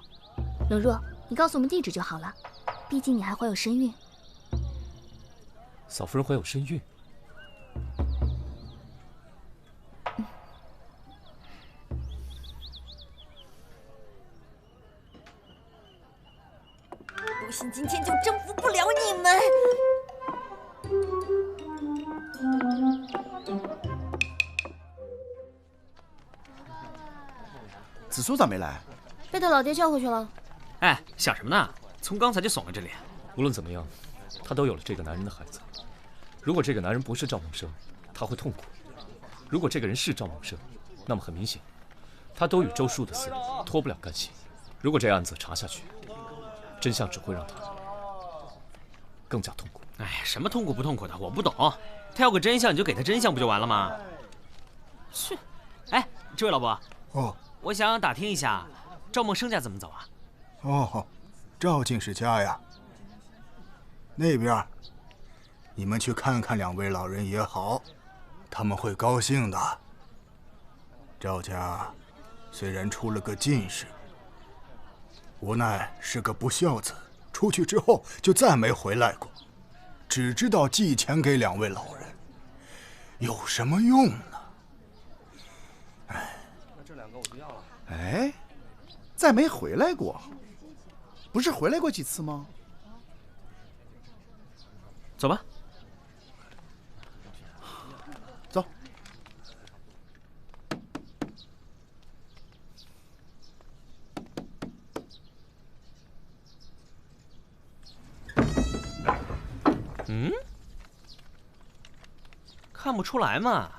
冷若，你告诉我们地址就好了，毕竟你还怀有身孕。嫂夫人怀有身孕？不信今天就征服不了你们！子苏咋没来？被他老爹叫回去了。哎，想什么呢？从刚才就怂在这里。无论怎么样，他都有了这个男人的孩子。如果这个男人不是赵梦生，他会痛苦；如果这个人是赵梦生，那么很明显，他都与周树的死脱不了干系。如果这案子查下去，真相只会让他更加痛苦。哎，什么痛苦不痛苦的，我不懂。他要个真相，你就给他真相不就完了吗？去，哎，这位老伯，哦，我想打听一下，赵梦生家怎么走啊？哦，赵进士家呀，那边，你们去看看2位老人也好，他们会高兴的。赵家虽然出了个进士，无奈是个不孝子，出去之后就再没回来过，只知道寄钱给2位老人，有什么用呢？哎，那这2个我就要了。哎，再没回来过，不是回来过几次吗？走吧。走。嗯，看不出来嘛，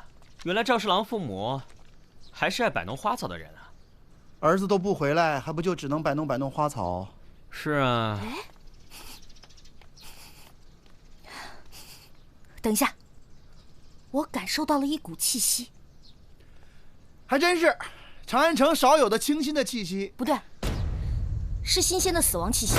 原来赵侍郎父母还是爱摆弄花草的人啊。儿子都不回来，还不就只能摆弄摆弄花草？是啊。等一下，我感受到了一股气息。还真是，长安城少有的清新的气息。不对，是新鲜的死亡气息。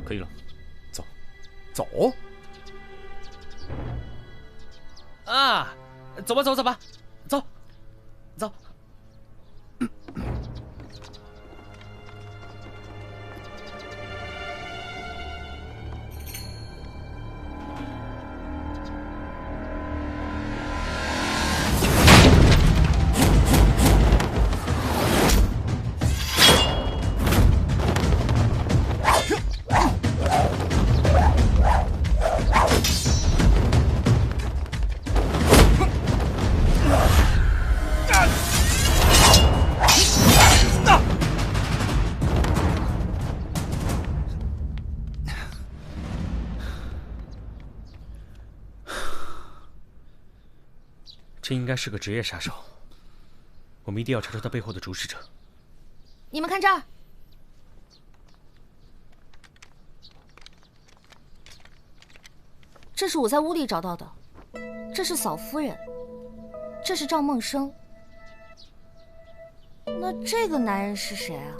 可以了，走，走。啊，走吧，走吧，走，走。这应该是个职业杀手，我们一定要查出他背后的主使者。你们看这儿，这是我在屋里找到的，这是嫂夫人，这是赵梦生。那这个男人是谁啊？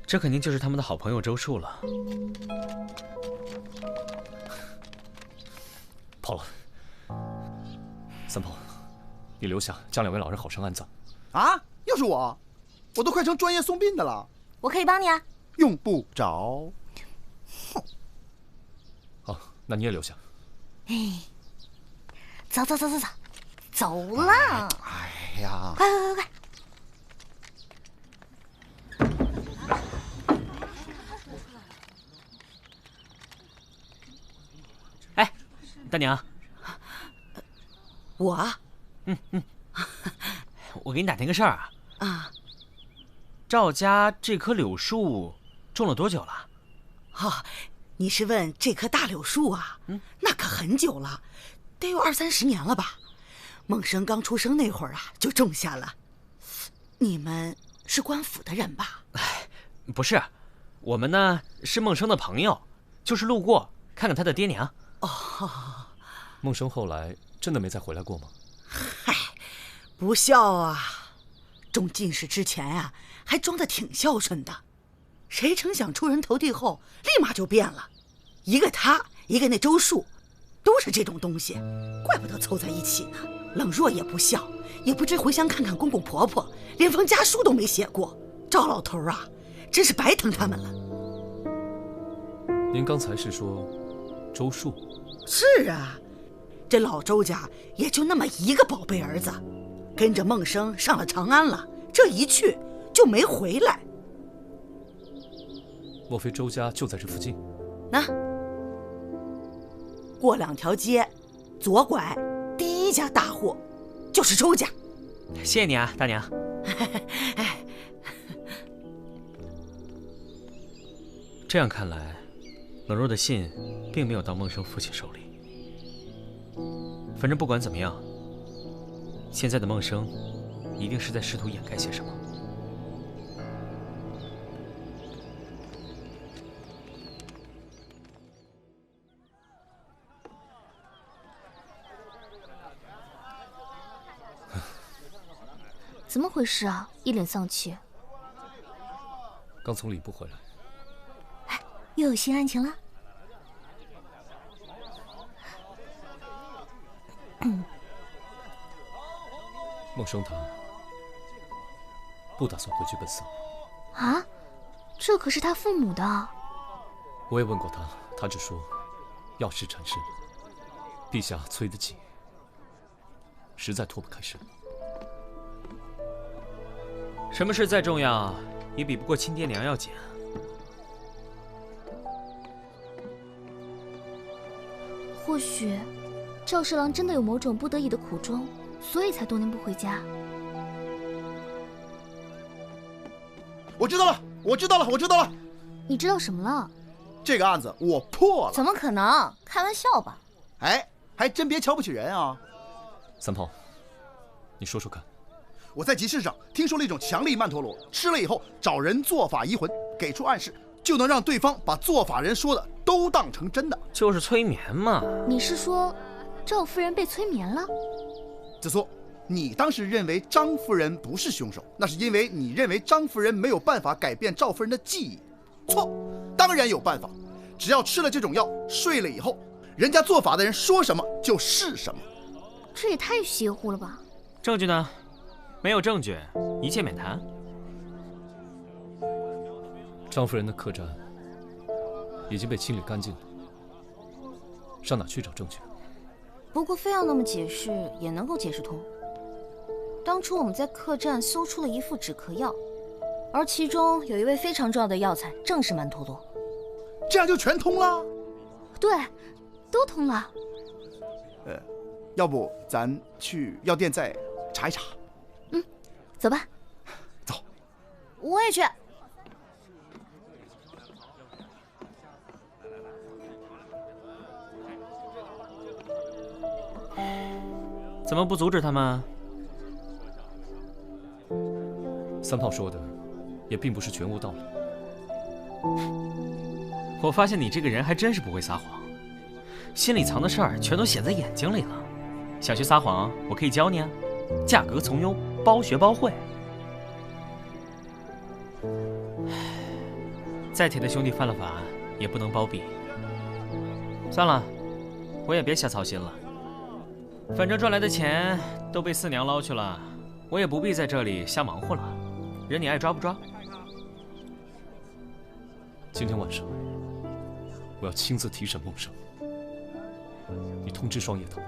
这肯定就是他们的好朋友周树了。跑了。三炮，你留下，将2位老人好生安葬。啊，又是我，我都快成专业送殡的了。我可以帮你啊。用不着。好，那你也留下。哎，走走走走走，走了。哎呀，快快快快！哎，大娘，我啊，我给你打听个事儿啊。啊，赵家这棵柳树种了多久了？哦，你是问这棵大柳树啊？那可很久了，得有20-30年了吧。孟生刚出生那会儿啊，就种下了。你们是官府的人吧？不是，我们呢是孟生的朋友，就是路过看看他的爹娘。哦，孟生后来真的没再回来过吗？嗨，不孝啊！中进士之前啊，还装得挺孝顺的，谁成想出人头地后，立马就变了。一个他，一个那周树，都是这种东西，怪不得凑在一起呢。冷若也不孝，也不知回乡看看公公婆婆，连封家书都没写过。赵老头啊，真是白疼他们了。您刚才是说周树？是啊，这老周家也就那么一个宝贝儿子，跟着孟生上了长安了，这一去就没回来。莫非周家就在这附近？过2条街，左拐，第一家大户就是周家。谢谢你啊，大娘。这样看来，冷若的信并没有到孟生父亲手里。反正不管怎么样，现在的孟生一定是在试图掩盖些什么。怎么回事啊？一脸丧气。刚从礼部回来。又有新案情了？孟生他不打算回去奔丧啊？这可是他父母的。我也问过他，他只说要事缠身，陛下催得紧，实在脱不开身。什么事再重要，也比不过亲爹娘要紧。或许赵侍郎真的有某种不得已的苦衷，所以才多年不回家。我知道了，我知道了，我知道了。你知道什么了？这个案子我破了。怎么可能？开玩笑吧。哎，还真别瞧不起人啊。三炮，你说说看。我在集市上听说了一种强力曼陀罗，吃了以后找人做法移魂，给出暗示，就能让对方把做法人说的都当成真的。就是催眠嘛。你是说赵夫人被催眠了？子苏，你当时认为张夫人不是凶手，那是因为你认为张夫人没有办法改变赵夫人的记忆。错，当然有办法，只要吃了这种药，睡了以后，人家做法的人说什么就是什么。这也太邪乎了吧？证据呢？没有证据，一切免谈。张夫人的客栈已经被清理干净了，上哪去找证据？不过非要那么解释也能够解释通。当初我们在客栈搜出了一副止咳药，而其中有一味非常重要的药材正是曼陀罗。这样就全通了？对，都通了。要不咱去药店再查一查？走吧。走。我也去。怎么不阻止他们？三炮说的，也并不是全无道理。我发现你这个人还真是不会撒谎，心里藏的事儿全都显在眼睛里了。想学撒谎，我可以教你啊，价格从优，包学包会。再铁的兄弟犯了法，也不能包庇。算了，我也别瞎操心了。反正赚来的钱都被四娘捞去了，我也不必在这里瞎忙活了。人你爱抓不抓？今天晚上，我要亲自提审孟生。你通知双叶头。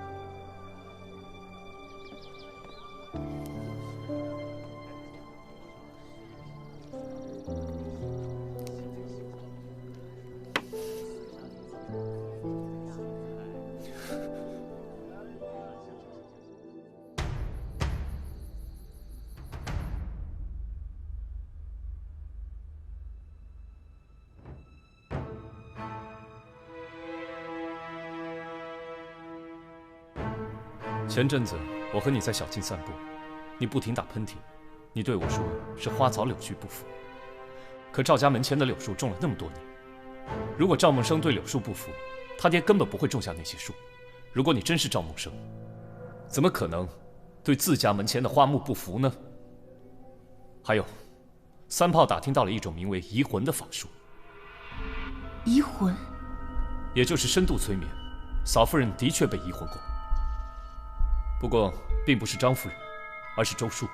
前阵子我和你在小径散步，你不停打喷嚏，你对我说是花草柳絮不符。可赵家门前的柳树种了那么多年，如果赵梦生对柳树不服，他爹根本不会种下那些树。如果你真是赵梦生，怎么可能对自家门前的花木不服呢？还有，三炮打听到了一种名为移魂的法术。移魂，也就是深度催眠。嫂夫人的确被移魂过。不过，并不是张夫人，而是周树。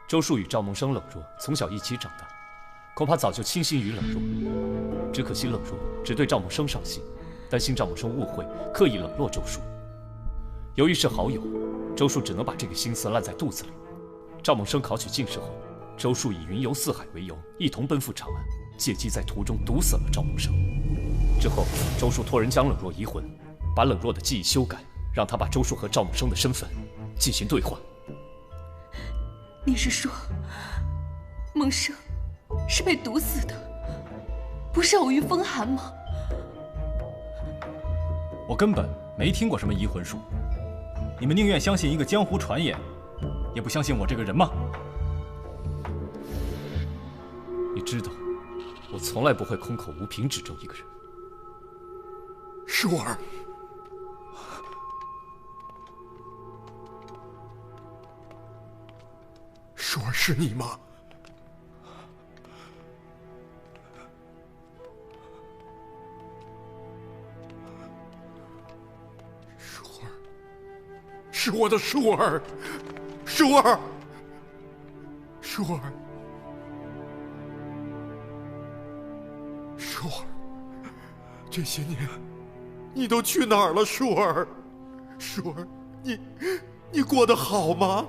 周树与赵梦生冷若从小一起长大，恐怕早就倾心于冷若。只可惜冷若只对赵梦生上心，担心赵梦生误会，刻意冷落周树。由于是好友，周树只能把这个心思烂在肚子里。赵梦生考取进士后，周树以云游四海为由，一同奔赴长安，借机在途中毒死了赵梦生。之后，周树托人将冷若移魂，把冷若的记忆修改，让他把周树和赵梦生的身份进行兑换。你是说，梦生是被毒死的，不是偶遇风寒吗？我根本没听过什么移魂术，你们宁愿相信一个江湖传言，也不相信我这个人吗？你知道，我从来不会空口无凭指证一个人。舒儿，舒儿是你吗？舒儿，是我的舒儿，舒儿，舒儿，舒儿，这些年你都去哪儿了，舒儿？舒儿，你过得好吗？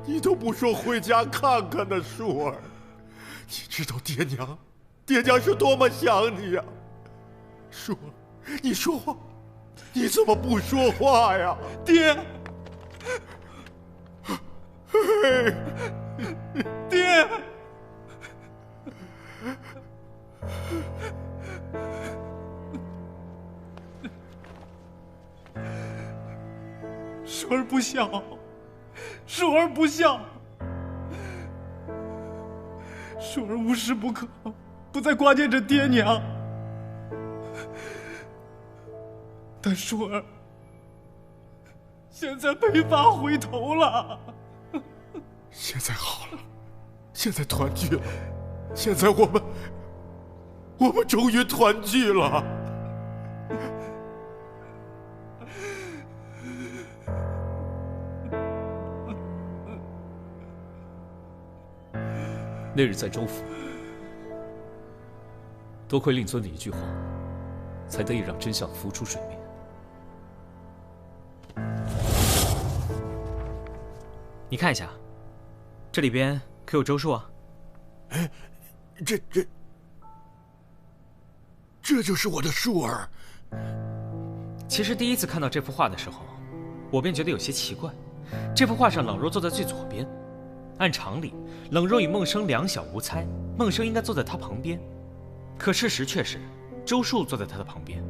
你都不说回家看看呢，舒儿。你知道爹娘是多么想你呀。舒儿，你说话，你怎么不说话呀？爹，爹，舒儿不孝，舒儿不孝，舒儿无时不刻不再挂念着爹娘，但舒儿现在没法回头了。现在好了，现在团聚了，现在我们终于团聚了。那日在州府，多亏令尊的一句话，才得以让真相浮出水面。你看一下，这里边可有周树啊？哎，这就是我的舒儿。其实第一次看到这幅画的时候，我便觉得有些奇怪。这幅画上冷若坐在最左边，按常理，冷若与孟生两小无猜，孟生应该坐在他旁边，可事实却是周树坐在他的旁边。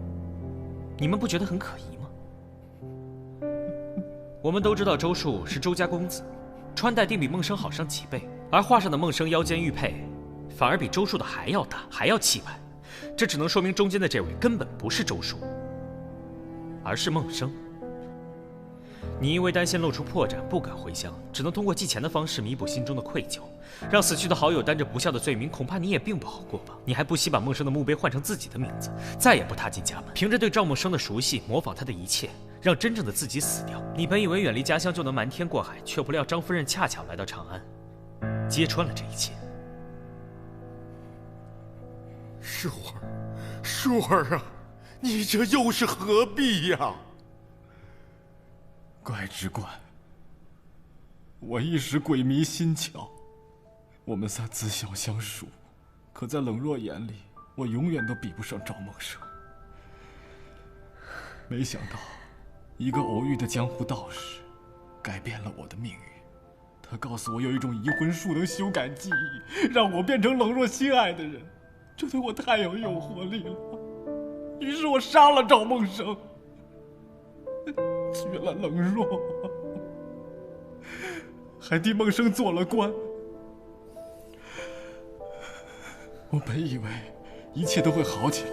你们不觉得很可疑吗？我们都知道周树是周家公子，穿戴定比孟生好上几倍，而画上的孟生腰间玉佩，反而比周树的还要大，还要气派。这只能说明中间的这位根本不是周树，而是孟生。你因为担心露出破绽，不敢回乡，只能通过寄钱的方式弥补心中的愧疚，让死去的好友担着不孝的罪名，恐怕你也并不好过吧？你还不惜把孟生的墓碑换成自己的名字，再也不踏进家门，凭着对赵孟生的熟悉，模仿他的一切，让真正的自己死掉。你本以为远离家乡就能瞒天过海，却不料张夫人恰巧来到长安，揭穿了这一切。舒儿，舒儿啊，你这又是何必呀？怪只怪我一时鬼迷心窍。我们仨自小相熟，可在冷若眼里，我永远都比不上赵梦生。没想到，一个偶遇的江湖道士，改变了我的命运。他告诉我有一种移魂术能修改记忆，让我变成冷若心爱的人，这对我太有诱惑力了。于是我杀了赵梦生，娶了冷若，还替梦生做了官。我本以为一切都会好起来，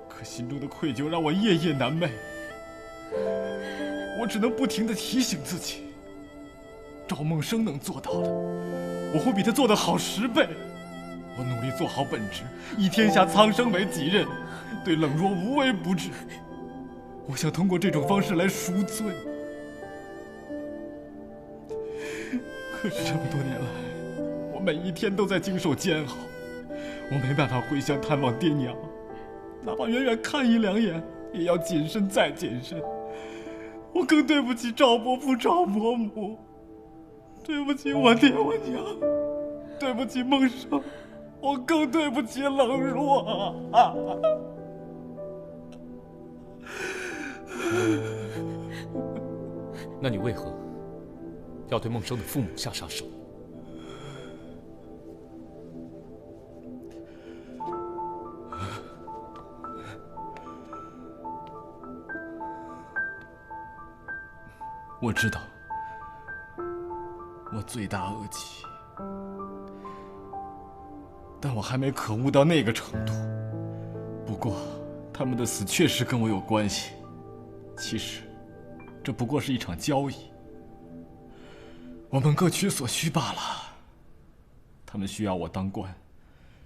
可心中的愧疚让我夜夜难寐。我只能不停地提醒自己，赵梦生能做到的，我会比他做得好10倍。我努力做好本职，以天下苍生为己任，对冷若无微不至。我想通过这种方式来赎罪，可是这么多年来，我每一天都在经受煎熬，我没办法回乡探望爹娘，哪怕远远看一两眼，也要谨慎再谨慎。我更对不起赵伯父、赵伯母，对不起我爹我娘，对不起孟生，我更对不起冷若啊！那你为何要对孟生的父母下杀手？我知道，我罪大恶极，但我还没可恶到那个程度。不过，他们的死确实跟我有关系。其实，这不过是一场交易，我们各取所需罢了。他们需要我当官，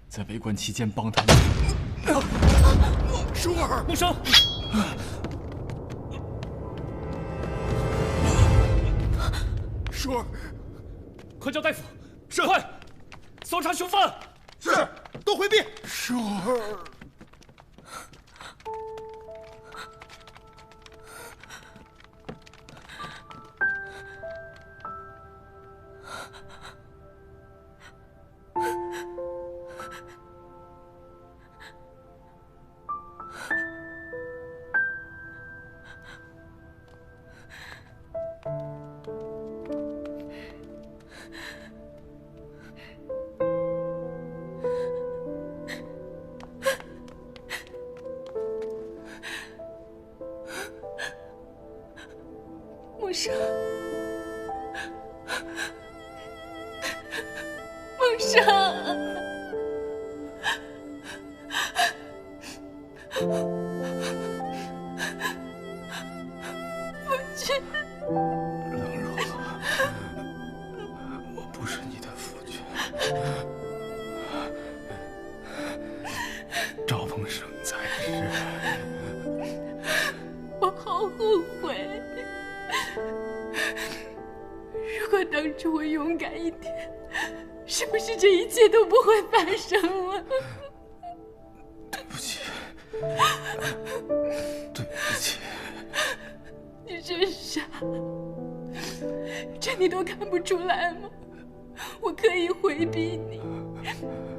在为官期间帮他们。舒儿，孟生，舒儿，快叫大夫！是，快搜查凶犯！是，都回避。舒儿。梦生，梦生，父亲，冷若，我不是你的父亲。赵梦生在世，我好后悔。如果当初我勇敢一点，是不是这一切都不会发生了？对不起，对不起。你真傻，这你都看不出来吗？我刻意回避你，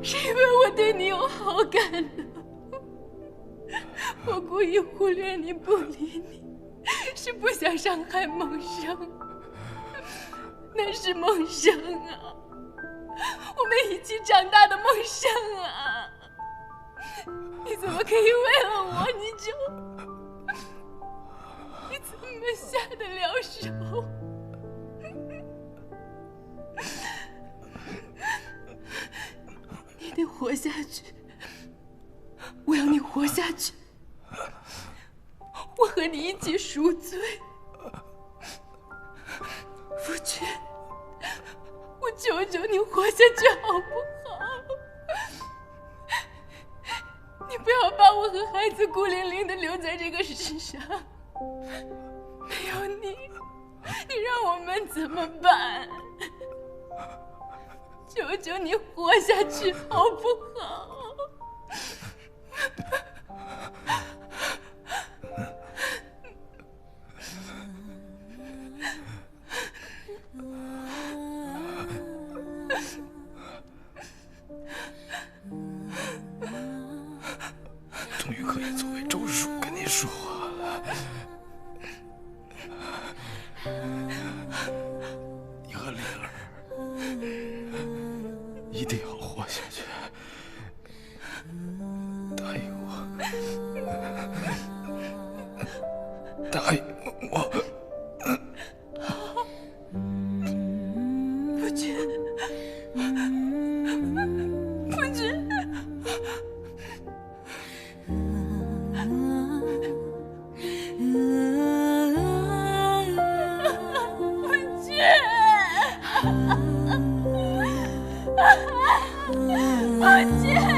是因为我对你有好感的。我故意忽略你不理你，是不想伤害梦生。那是梦生啊，我们一起长大的梦生啊！你怎么可以为了我你怎们下得了手。你得活下去，我要你活下去，我和你一起赎罪。夫君，我求求你活下去好不好？你不要把我和孩子孤零零地留在这个世上，没有你，你让我们怎么办？求求你活下去好不好？终于可以作为周叔跟你说话了。你和丽儿一定要活下去，答应我，答应我。夫君，夫君。夫君。